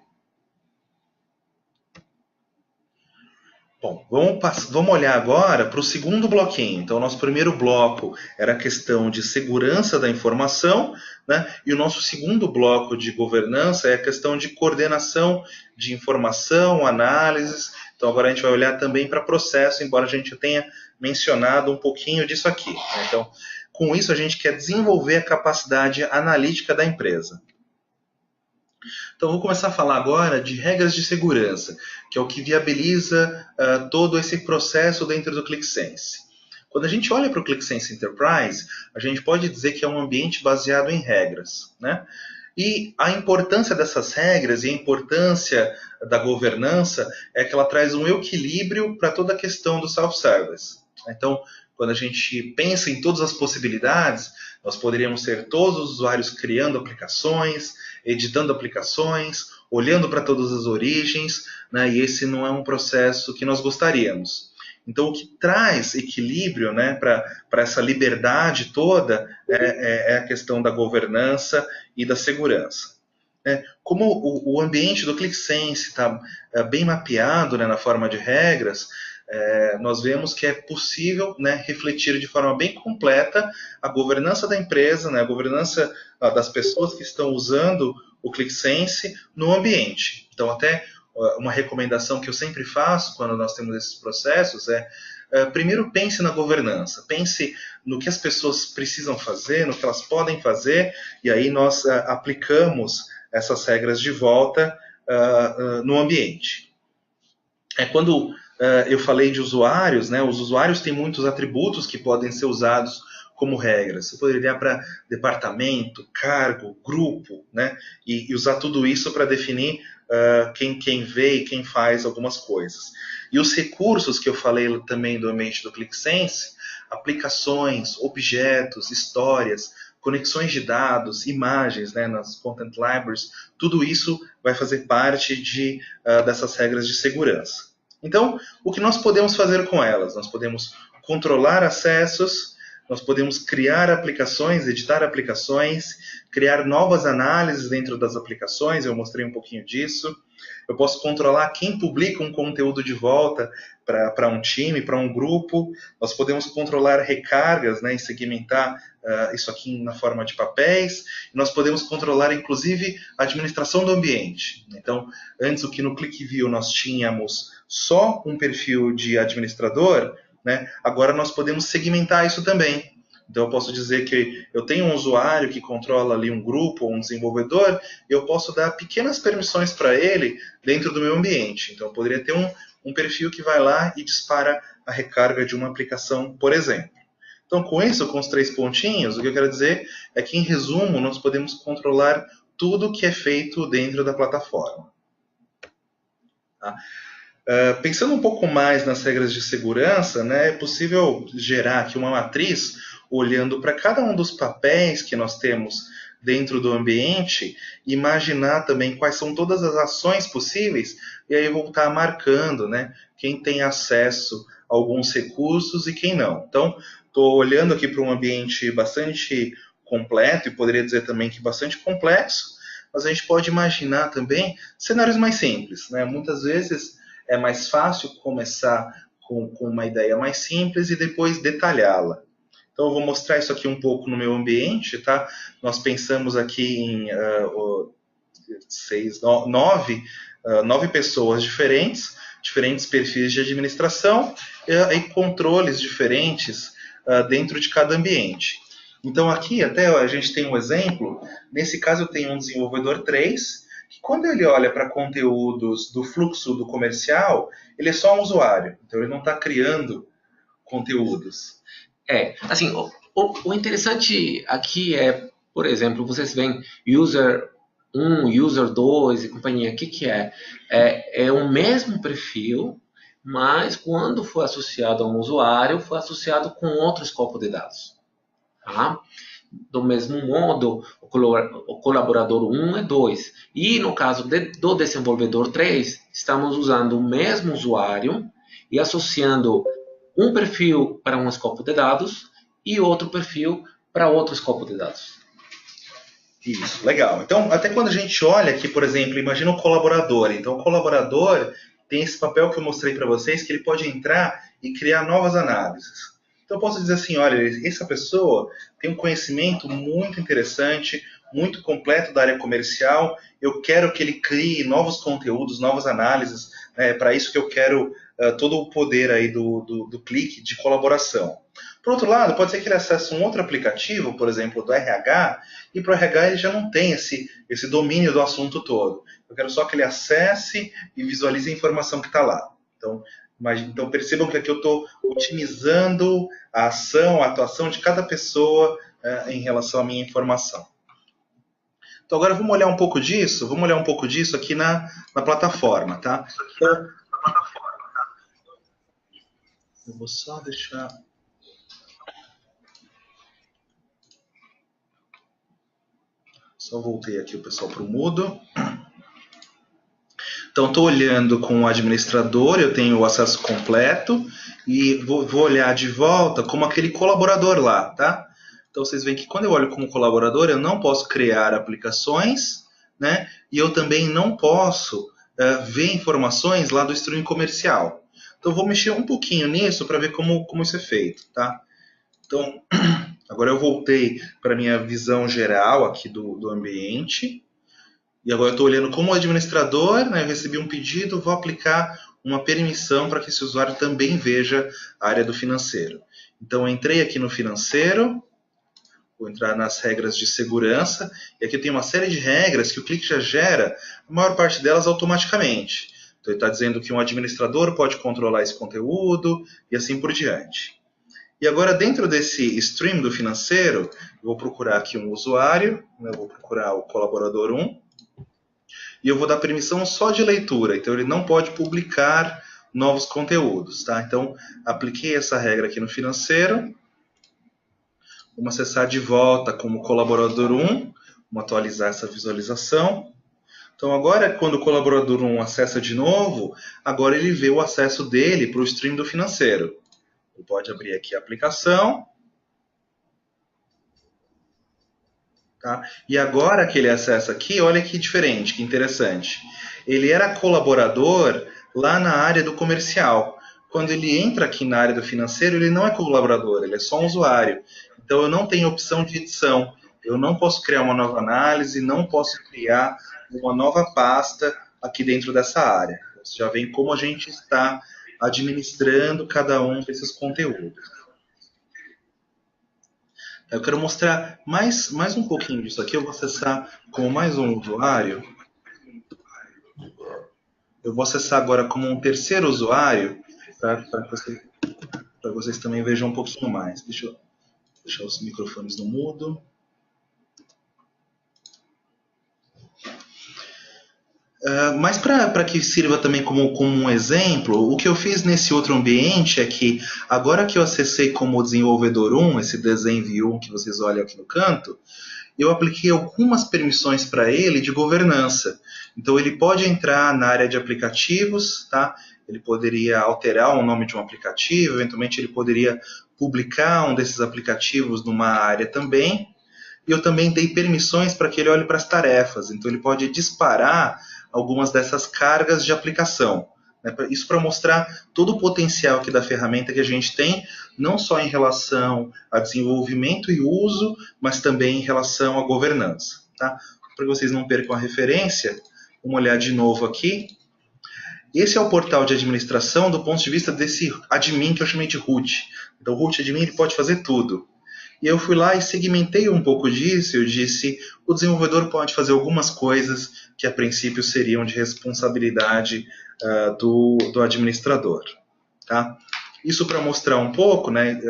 Bom, vamos olhar agora para o segundo bloquinho. Então, o nosso primeiro bloco era a questão de segurança da informação, né? E o nosso segundo bloco de governança é a questão de coordenação de informação, análises. Então, agora a gente vai olhar também para processo, embora a gente já tenha mencionado um pouquinho disso aqui, né? Então, com isso, a gente quer desenvolver a capacidade analítica da empresa. Então, vou começar a falar agora de regras de segurança, que é o que viabiliza todo esse processo dentro do ClickSense. Quando a gente olha para o ClickSense Enterprise, a gente pode dizer que é um ambiente baseado em regras, né? E a importância dessas regras e a importância da governança é que ela traz um equilíbrio para toda a questão do self-service. Então, quando a gente pensa em todas as possibilidades, nós poderíamos ter todos os usuários criando aplicações, editando aplicações, olhando para todas as origens, né? E esse não é um processo que nós gostaríamos. Então, o que traz equilíbrio, né, para essa liberdade toda é a questão da governança e da segurança. Como o ambiente do ClickSense está bem mapeado, né, na forma de regras, nós vemos que é possível, né, refletir de forma bem completa a governança da empresa, né, a governança das pessoas que estão usando o ClickSense no ambiente. Então, até uma recomendação que eu sempre faço quando nós temos esses processos primeiro pense na governança, pense no que as pessoas precisam fazer, no que elas podem fazer, e aí nós aplicamos essas regras de volta no ambiente. Quando eu falei de usuários, né, os usuários têm muitos atributos que podem ser usados como regras. Você poderia olhar para departamento, cargo, grupo, né, e usar tudo isso para definir quem vê e quem faz algumas coisas. E os recursos que eu falei também do ambiente do ClickSense, aplicações, objetos, histórias, conexões de dados, imagens, né, nas Content Libraries, tudo isso vai fazer parte dessas regras de segurança. Então, o que nós podemos fazer com elas? Nós podemos controlar acessos, nós podemos criar aplicações, editar aplicações, criar novas análises dentro das aplicações, eu mostrei um pouquinho disso. Eu posso controlar quem publica um conteúdo de volta para um time, para um grupo. Nós podemos controlar recargas, né, e segmentar isso aqui na forma de papéis. Nós podemos controlar, inclusive, a administração do ambiente. Então, antes, o que no ClickView nós tínhamos só um perfil de administrador, né, agora nós podemos segmentar isso também. Então, eu posso dizer que eu tenho um usuário que controla ali um grupo ou um desenvolvedor, e eu posso dar pequenas permissões para ele dentro do meu ambiente. Então, eu poderia ter um perfil que vai lá e dispara a recarga de uma aplicação, por exemplo. Então, com isso, com os 3 pontinhos, o que eu quero dizer é que, em resumo, nós podemos controlar tudo que é feito dentro da plataforma. Tá? Pensando um pouco mais nas regras de segurança, né, é possível gerar aqui uma matriz olhando para cada um dos papéis que nós temos dentro do ambiente, imaginar também quais são todas as ações possíveis e aí voltar marcando, né, quem tem acesso a alguns recursos e quem não. Então, estou olhando aqui para um ambiente bastante completo e poderia dizer também que bastante complexo, mas a gente pode imaginar também cenários mais simples, né? Muitas vezes é mais fácil começar com uma ideia mais simples e depois detalhá-la. Então, eu vou mostrar isso aqui um pouco no meu ambiente, tá? Nós pensamos aqui em 9 pessoas diferentes perfis de administração e controles diferentes dentro de cada ambiente. Então, aqui até a gente tem um exemplo. Nesse caso, eu tenho um desenvolvedor 3, que quando ele olha para conteúdos do fluxo do comercial, ele é só um usuário. Então, ele não está criando conteúdos. Assim, o interessante aqui é, por exemplo, vocês veem user 1, user 2 e companhia. O que é? É o mesmo perfil, mas quando foi associado a um usuário, foi associado com outro escopo de dados. Tá? Do mesmo modo, o colaborador 1 é 2. E no caso do desenvolvedor 3, estamos usando o mesmo usuário e associando um perfil para um escopo de dados e outro perfil para outro escopo de dados. Isso, legal. Então, até quando a gente olha aqui, por exemplo, imagina o colaborador. Então, o colaborador tem esse papel que eu mostrei para vocês, que ele pode entrar e criar novas análises. Então, eu posso dizer assim, olha, essa pessoa tem um conhecimento muito interessante, muito completo da área comercial, eu quero que ele crie novos conteúdos, novas análises, né? Para isso que eu quero todo o poder aí do clique de colaboração. Por outro lado, pode ser que ele acesse um outro aplicativo, por exemplo, do RH, e para o RH ele já não tem esse domínio do assunto todo. Eu quero só que ele acesse e visualize a informação que está lá. Então percebam que aqui eu estou otimizando a ação, a atuação de cada pessoa em relação à minha informação. Então agora vamos olhar um pouco disso aqui na plataforma, tá? Então, eu vou só deixar... Só voltei aqui o pessoal para o mudo. Então, estou olhando com o administrador, eu tenho o acesso completo e vou olhar de volta como aquele colaborador lá, tá? Então, vocês veem que quando eu olho como colaborador, eu não posso criar aplicações, né? E eu também não posso ver informações lá do streaming comercial. Então, eu vou mexer um pouquinho nisso para ver como isso é feito, tá? Então, agora eu voltei para a minha visão geral aqui do ambiente. E agora eu estou olhando como administrador, né, eu recebi um pedido, vou aplicar uma permissão para que esse usuário também veja a área do financeiro. Então, eu entrei aqui no financeiro, vou entrar nas regras de segurança, e aqui eu tenho uma série de regras que o Click já gera, a maior parte delas automaticamente. Então, ele está dizendo que um administrador pode controlar esse conteúdo, e assim por diante. E agora, dentro desse stream do financeiro, eu vou procurar aqui um usuário, né, eu vou procurar o colaborador 1, e eu vou dar permissão só de leitura, então ele não pode publicar novos conteúdos, tá? Então, apliquei essa regra aqui no financeiro, Vamos acessar de volta como colaborador 1, vamos atualizar essa visualização. Então agora, quando o colaborador 1 acessa de novo, agora ele vê o acesso dele para o stream do financeiro. Ele pode abrir aqui a aplicação. Tá? E agora que ele acessa aqui, olha que diferente, que interessante. Ele era colaborador lá na área do comercial. Quando ele entra aqui na área do financeiro, ele não é colaborador, ele é só um usuário. Então eu não tenho opção de edição. Eu não posso criar uma nova análise, não posso criar uma nova pasta aqui dentro dessa área. Você já vê como a gente está administrando cada um desses conteúdos. Eu quero mostrar mais um pouquinho disso aqui. Eu vou acessar como mais um usuário. Eu vou acessar agora como um terceiro usuário, para vocês também vejam um pouquinho mais. Deixa eu deixar os microfones no mudo. Mas para que sirva também como um exemplo, o que eu fiz nesse outro ambiente é que, agora que eu acessei como desenvolvedor 1, esse desenho view que vocês olham aqui no canto, eu apliquei algumas permissões para ele de governança. Então ele pode entrar na área de aplicativos, tá? Ele poderia alterar o nome de um aplicativo, eventualmente ele poderia publicar um desses aplicativos numa área também. E eu também dei permissões para que ele olhe para as tarefas. Então ele pode disparar algumas dessas cargas de aplicação. Isso para mostrar todo o potencial aqui da ferramenta que a gente tem, não só em relação a desenvolvimento e uso, mas também em relação à governança. Tá? Para que vocês não percam a referência, vamos olhar de novo aqui. Esse é o portal de administração do ponto de vista desse admin que eu chamei de root. Então o root admin ele pode fazer tudo. E eu fui lá e segmentei um pouco disso. Eu disse, o desenvolvedor pode fazer algumas coisas que a princípio seriam de responsabilidade do administrador. Tá? Isso para mostrar um pouco, né,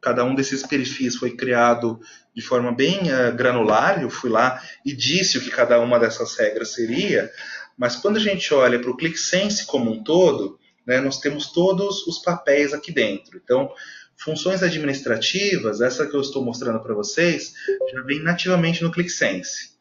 cada um desses perfis foi criado de forma bem granular. Eu fui lá e disse o que cada uma dessas regras seria, mas quando a gente olha para o ClickSense como um todo, né, nós temos todos os papéis aqui dentro. Então, funções administrativas, essa que eu estou mostrando para vocês, já vem nativamente no ClickSense.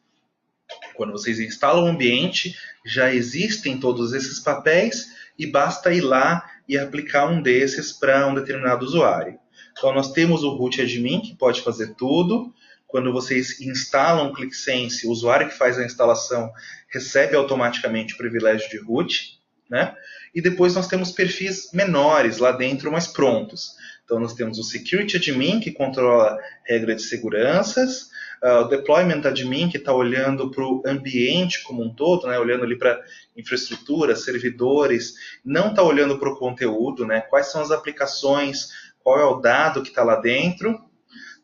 Quando vocês instalam o ambiente, já existem todos esses papéis e basta ir lá e aplicar um desses para um determinado usuário. Então, nós temos o root admin, que pode fazer tudo. Quando vocês instalam o ClickSense, o usuário que faz a instalação recebe automaticamente o privilégio de root, né? E depois nós temos perfis menores lá dentro, mais prontos. Então, nós temos o Security Admin, que controla regra de seguranças, o Deployment Admin, que está olhando para o ambiente como um todo, né, olhando ali para infraestrutura, servidores, não está olhando para o conteúdo, né, quais são as aplicações, qual é o dado que está lá dentro.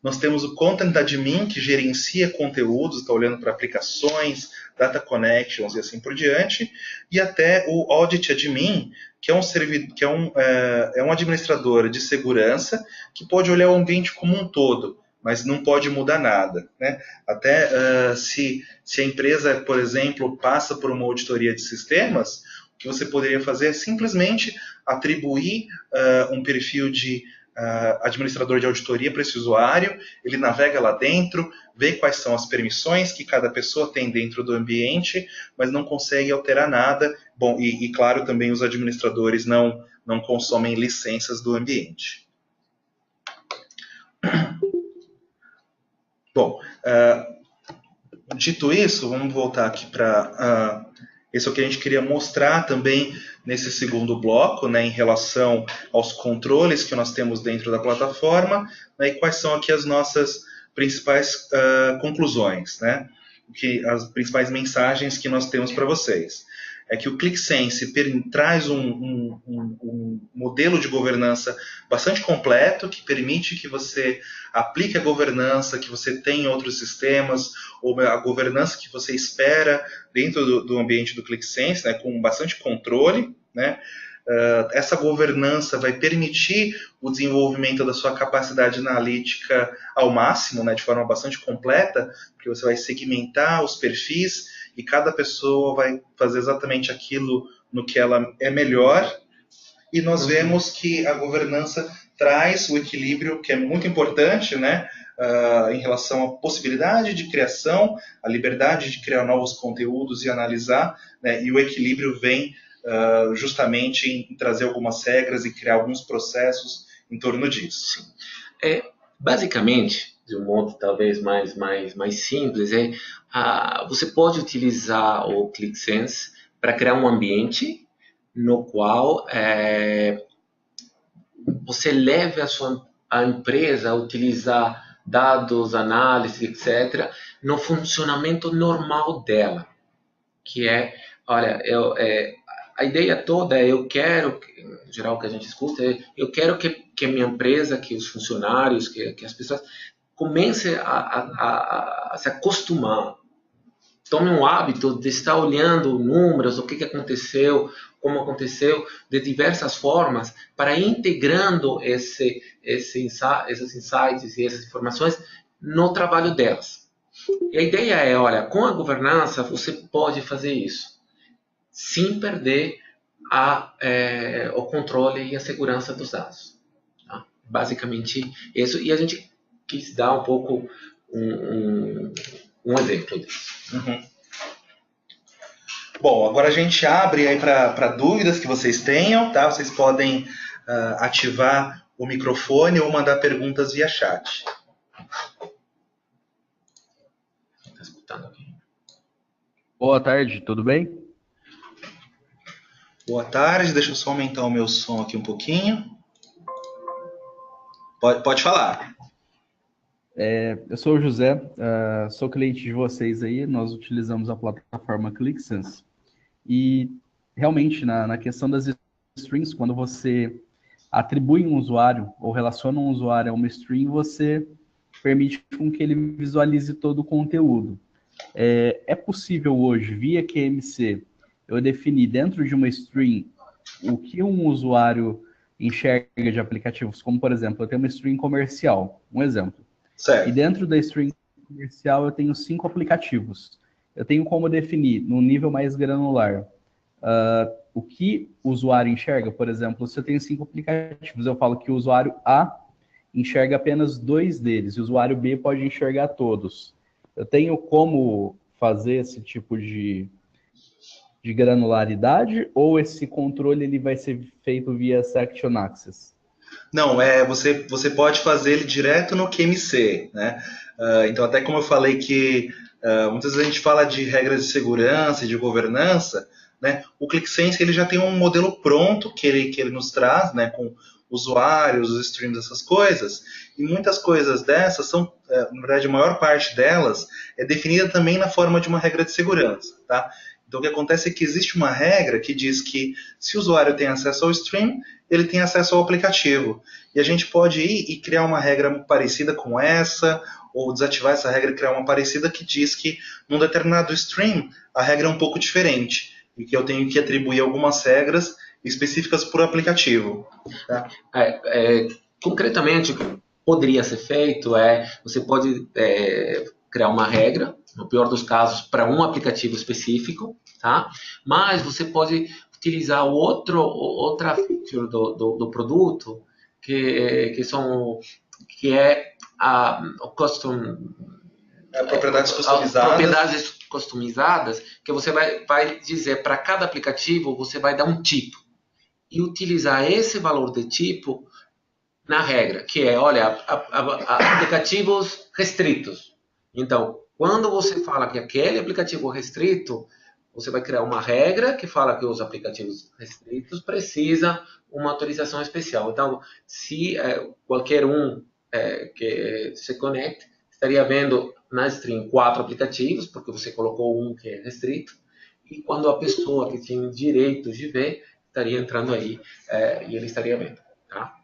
Nós temos o Content Admin, que gerencia conteúdos, está olhando para aplicações, data connections e assim por diante, e até o Audit Admin, que é um administrador de segurança que pode olhar o ambiente como um todo, mas não pode mudar nada. Né? Até se a empresa, por exemplo, passa por uma auditoria de sistemas, o que você poderia fazer é simplesmente atribuir um perfil de administrador de auditoria para esse usuário, ele navega lá dentro, vê quais são as permissões que cada pessoa tem dentro do ambiente, mas não consegue alterar nada. Bom, e claro, também os administradores não consomem licenças do ambiente. Bom, dito isso, vamos voltar aqui para esse é o que a gente queria mostrar também nesse segundo bloco, né, em relação aos controles que nós temos dentro da plataforma, né, e quais são aqui as nossas principais conclusões, né, as principais mensagens que nós temos para vocês. É que o ClickSense traz um modelo de governança bastante completo, que permite que você aplique a governança que você tem em outros sistemas, ou a governança que você espera dentro do ambiente do ClickSense, né, com bastante controle. Né? Essa governança vai permitir o desenvolvimento da sua capacidade analítica ao máximo, né, de forma bastante completa, porque você vai segmentar os perfis e cada pessoa vai fazer exatamente aquilo no que ela é melhor. E nós vemos que a governança traz o equilíbrio, que é muito importante, né, em relação à possibilidade de criação, a liberdade de criar novos conteúdos e analisar, né, e o equilíbrio vem justamente em trazer algumas regras e criar alguns processos em torno disso. Sim. Basicamente, de um modo talvez mais simples, você pode utilizar o ClickSense para criar um ambiente no qual você leve a empresa a utilizar dados, análise, etc., no funcionamento normal dela, que olha, a ideia toda eu quero, em geral o que a gente escuta, eu quero que a minha empresa, que os funcionários, que as pessoas comecem a se acostumar, tome um hábito de estar olhando números, o que aconteceu, como aconteceu, de diversas formas, para ir integrando esses insights e essas informações no trabalho delas. E a ideia olha, com a governança você pode fazer isso, sem perder o controle e a segurança dos dados. Tá? Basicamente isso, e a gente quis dar um pouco um exemplo disso. Uhum. Bom, agora a gente abre aí para dúvidas que vocês tenham, tá? Vocês podem ativar o microfone ou mandar perguntas via chat. Tá escutando aqui? Boa tarde, tudo bem? Boa tarde, deixa eu só aumentar o meu som aqui um pouquinho. Pode falar. Eu sou o José, sou cliente de vocês aí, nós utilizamos a plataforma ClickSense. E realmente, na questão das strings, quando você atribui um usuário ou relaciona um usuário a uma string, você permite com que ele visualize todo o conteúdo. É possível hoje, via QMC, eu definir dentro de uma string o que um usuário enxerga de aplicativos, como, por exemplo, eu tenho uma string comercial, um exemplo. Certo. E dentro da string comercial eu tenho 5 aplicativos. Eu tenho como definir, num nível mais granular, o que o usuário enxerga. Por exemplo, se eu tenho 5 aplicativos, eu falo que o usuário A enxerga apenas 2 deles, e o usuário B pode enxergar todos. Eu tenho como fazer esse tipo de granularidade, ou esse controle ele vai ser feito via Section Access? Não, você pode fazer ele direto no QMC, né? Então, até como eu falei que muitas vezes a gente fala de regras de segurança e de governança, né? O ClickSense ele já tem um modelo pronto que ele nos traz, né? Com usuários, os streams, essas coisas. E muitas coisas dessas são, na verdade, a maior parte delas é definida também na forma de uma regra de segurança, tá? Então, o que acontece é que existe uma regra que diz que se o usuário tem acesso ao stream, ele tem acesso ao aplicativo. E a gente pode ir e criar uma regra parecida com essa, ou desativar essa regra e criar uma parecida que diz que num determinado stream a regra é um pouco diferente e que eu tenho que atribuir algumas regras específicas por aplicativo. Tá? Concretamente, o que poderia ser feito você pode criar uma regra, no pior dos casos, para um aplicativo específico, tá? Mas você pode utilizar outra feature do produto que é o custom propriedades customizadas. Propriedades customizadas, que você vai dizer para cada aplicativo, você vai dar um tipo e utilizar esse valor de tipo na regra, que olha, aplicativos restritos. Então, quando você fala que aquele aplicativo restrito, você vai criar uma regra que fala que os aplicativos restritos precisam uma autorização especial. Então, se qualquer um que se conecte, estaria vendo na string 4 aplicativos, porque você colocou um que é restrito, e quando a pessoa que tem direito de ver, estaria entrando aí e ele estaria vendo. Tá?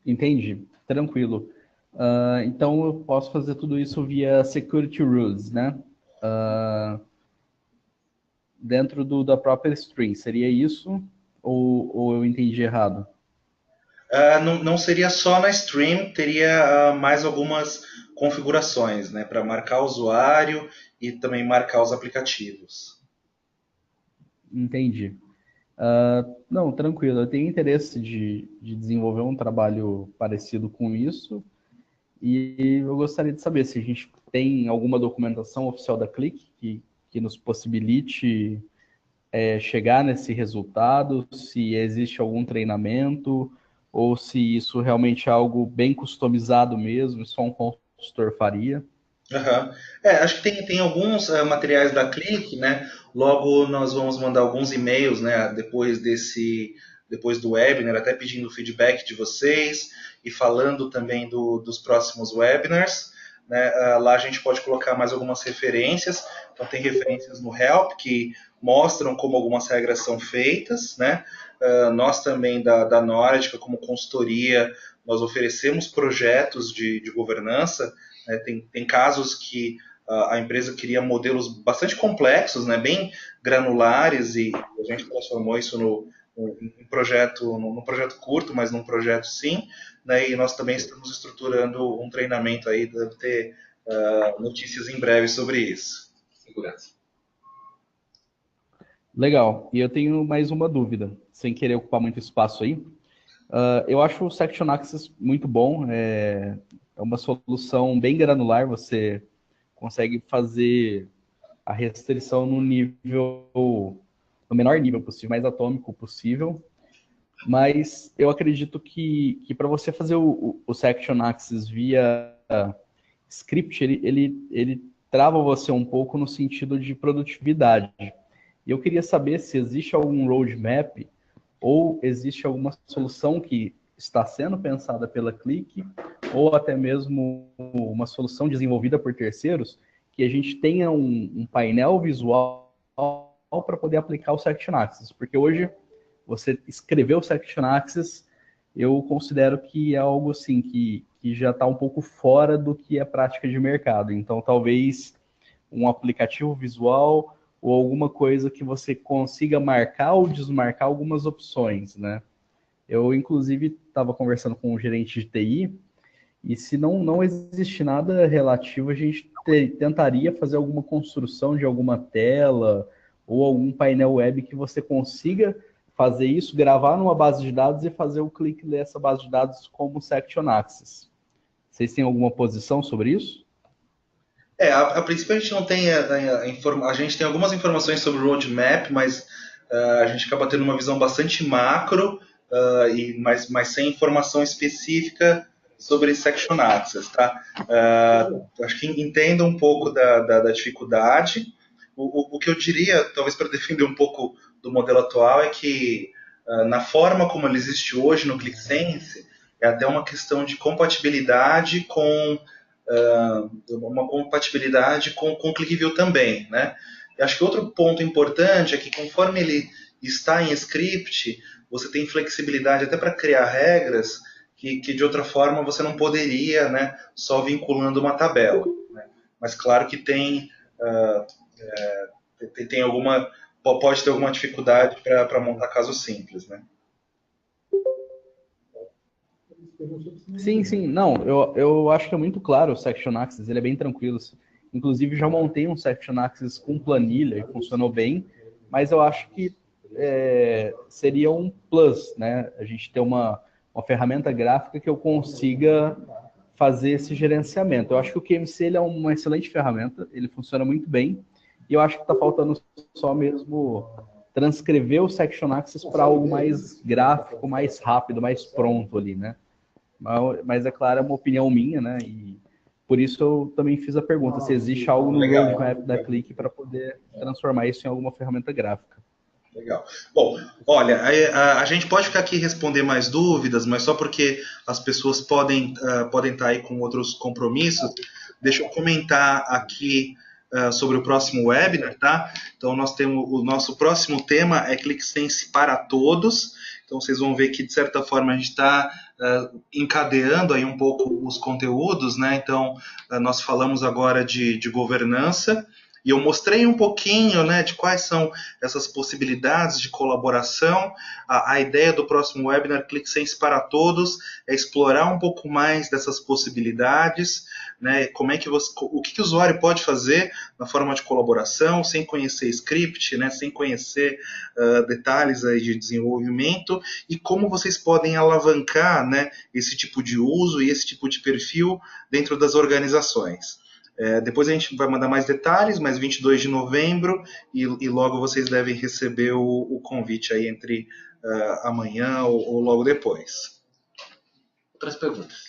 Entendi, tranquilo. Então eu posso fazer tudo isso via Security Rules, né? Dentro da própria string, seria isso? Ou eu entendi errado? Não seria só na stream, teria mais algumas configurações, né, para marcar o usuário e também marcar os aplicativos. Entendi. Não, tranquilo. Eu tenho interesse de desenvolver um trabalho parecido com isso. E eu gostaria de saber se a gente tem alguma documentação oficial da Click que nos possibilite chegar nesse resultado, se existe algum treinamento, ou se isso realmente é algo bem customizado mesmo, só um consultor faria. Aham. Acho que tem alguns materiais da Click, né? Logo nós vamos mandar alguns e-mails, né? Depois do webinar, até pedindo feedback de vocês e falando também dos próximos webinars, né? Lá a gente pode colocar mais algumas referências. Então tem referências no Help que mostram como algumas regras são feitas, né? Nós também da Nórdica, como consultoria, nós oferecemos projetos de governança, né? Tem casos que a empresa queria modelos bastante complexos, né? Bem granulares, e a gente transformou isso num projeto curto, mas num projeto sim. Né? E nós também estamos estruturando um treinamento aí, deve ter notícias em breve sobre isso. Segurança. Legal. E eu tenho mais uma dúvida, sem querer ocupar muito espaço aí. Eu acho o Section Access muito bom. É uma solução bem granular. Você consegue fazer a restrição no menor nível possível, mais atômico possível. Mas eu acredito que para você fazer o Section Access via script, ele trava você um pouco no sentido de produtividade. E eu queria saber se existe algum roadmap ou existe alguma solução que está sendo pensada pela Click, ou até mesmo uma solução desenvolvida por terceiros, que a gente tenha um painel visual para poder aplicar o Section Access. Porque hoje, você escrever o Section Access, eu considero que é algo assim que já está um pouco fora do que é prática de mercado. Então, talvez um aplicativo visual ou alguma coisa que você consiga marcar ou desmarcar algumas opções, né? Eu, inclusive, estava conversando com um gerente de TI, e se não existe nada relativo, a gente tentaria fazer alguma construção de alguma tela ou algum painel web que você consiga fazer isso, gravar numa base de dados e fazer o clique ler essa base de dados como Section Access. Vocês têm alguma posição sobre isso? A princípio a gente não tem a gente tem algumas informações sobre o roadmap, mas a gente acaba tendo uma visão bastante macro, mas sem informação específica sobre Section Access, tá? Acho que entendo um pouco da dificuldade. O que eu diria, talvez para defender um pouco do modelo atual, é que na forma como ele existe hoje no ClickSense, é até uma questão de compatibilidade uma compatibilidade com o ClickView também, né? Eu acho que outro ponto importante é que conforme ele está em script, você tem flexibilidade até para criar regras que de outra forma você não poderia, né, só vinculando uma tabela. Né? Mas claro que tem alguma, pode ter alguma dificuldade para montar casos simples, né? Sim, sim. Não, eu acho que é muito claro o Section Access, ele é bem tranquilo. Inclusive, já montei um Section Access com planilha e funcionou bem, mas eu acho que seria um plus, né? A gente ter uma ferramenta gráfica que eu consiga fazer esse gerenciamento. Eu acho que o QMC ele é uma excelente ferramenta, ele funciona muito bem, e eu acho que está faltando só mesmo transcrever o Section Access para algo mais gráfico, mais rápido, mais pronto ali, né? Mas é claro, é uma opinião minha, né? E por isso eu também fiz a pergunta, se existe algo no Legal. roadmap da Click para poder transformar isso em alguma ferramenta gráfica. Legal. Bom, olha, a gente pode ficar aqui e responder mais dúvidas, mas só porque as pessoas podem estar aí com outros compromissos, deixa eu comentar aqui sobre o próximo webinar, tá? Então, nós temos o nosso próximo tema é ClickSense para todos. Então, vocês vão ver que, de certa forma, a gente está encadeando aí um pouco os conteúdos, né? Então, nós falamos agora de governança, e eu mostrei um pouquinho, né, de quais são essas possibilidades de colaboração. A ideia do próximo webinar ClickSense para Todos é explorar um pouco mais dessas possibilidades, né, como é que o que o usuário pode fazer na forma de colaboração, sem conhecer script, né, sem conhecer detalhes aí de desenvolvimento, e como vocês podem alavancar, né, esse tipo de uso e esse tipo de perfil dentro das organizações. Depois a gente vai mandar mais detalhes, mas 22 de novembro, e logo vocês devem receber o convite aí entre amanhã ou logo depois. Outras perguntas?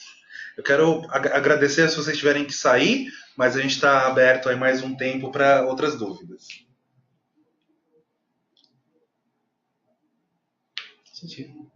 Eu quero agradecer se vocês tiverem que sair, mas a gente está aberto aí mais um tempo para outras dúvidas. Sim.